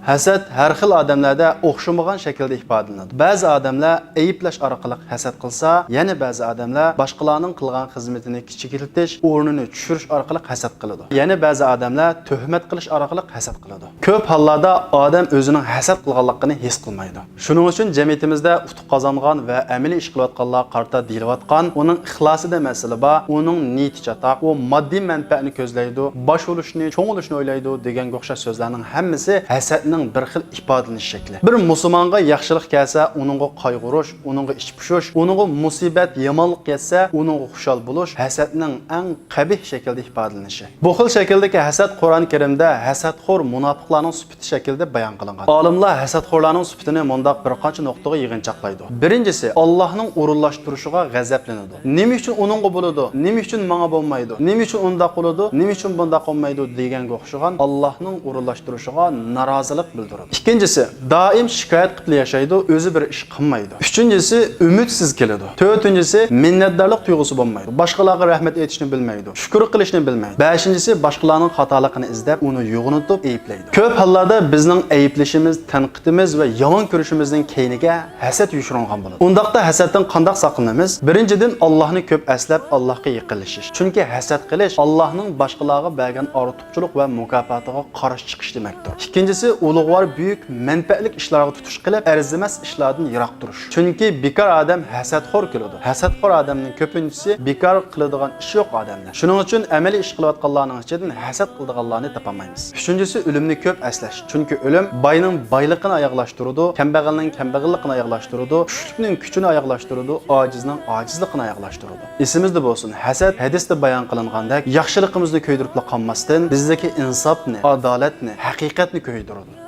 Hasad har xil odamlarda o'xshamagan shaklda ifodalanadi. Ba'zi odamlar ayiblash orqali hasad qilsa, yana ba'zi odamlar boshqalarning qilgan xizmatini kichikirtish, o'rnini tushirish orqali hasad qiladi. Yana ba'zi odamlar tuhmat qilish orqali hasad qiladi. Ko'p hollarda odam o'zining hasad qilganligini his qilmaydi. Shuning uchun jamiyatimizda utuq qozongan va amaliy ish qilayotganlar qarta deyilayotgan, uning ixlosida masala bor, uning niyati chatoq, u moddiy manfaatni ko'zlaydi, bosh bo'lishni, cho'ng bo'lishni o'ylaydi deganga o'xshash so'zlarning hammasi hasadning bir xil ifodalanish shakli. Bir musulmonga yaxshilik kelsa, uningga qayg'urish, uningga ich pushish, uningga musibat, yomonlik kelsa, uningga xushal bo'lish hasadning eng qabih shaklda ifodalanishi. Bu xil shakldagi hasad Qur'on Karimda hasadxo'r munofiqlarning sifati shaklida bayon qilingan. Olimlar hasadxo'rlarning sifatini mundaq bir qancha nuqtaga yig'inchoqlaydi. Birinchisi, Allohning o'rinlashtirishiga g'azablanadi. Nima uchun uningga bo'ladi? Nima uchun menga bo'lmaydi? Nima uchun undaq bo'ladi? Nima uchun bundaq olmaydi deganga o'xshagan Allohning o'rinlashtirishiga norozilik bildiradi. Ikkinchisi, doim shikoyat qilib yashaydi, o'zi bir ish qilmaydi. Uchinchisi, umidsiz keladi. To'rtinchisi, minnatdorlik tuyg'usi bo'lmaydi. Boshqalarga rahmat aytishni bilmaydi, shukr qilishni bilmaydi. Beshinchisi, boshqalarning xatoligini izlab, uni yo'g'initib ayiblaydi. Ko'p hollarda bizning ayiblashimiz, tanqidimiz va yomon ko'rishimizning keyniga hasad yushirgan bo'ladi. Undaqda hasaddan qanday saqlanamiz? Birinchidan, Allohni ko'p aslab, Allohga yaqinlashish. Chunki hasad qilish Allohning boshqalarga bergan ortiqchilik va mukofotiga qarshi chiqish demakdir. Ikkinchisi, ulug'vor buyuk manfaatli ishlarga tutish qilib, arzimas ishlardan yiroq turish. Chunki bekor odam hasadxo'r keladi. Hasadxo'r odamning ko'pinchisi bekor qiladigan ish yo'q odamlar. Shuning uchun amaliy ish qilayotganlarning ichidan hasad qiladiganlarni topolmaymiz. Uchinchisi, o'limni ko'p aslash. Chunki o'lim boyning boyligini oyoqlashtiradi, kambag'alning kambag'alligini oyoqlashtiradi, kuchlikning kuchini oyoqlashtiradi, ojizning ojizligini oyoqlashtiradi. Esimizda bo'lsin, hasad hadisda bayon qilingandek, yaxshiligimizni ko'ydirib qolmasdan, bizdagi insofni, adolatni, haqiqatni ko'ydiradi.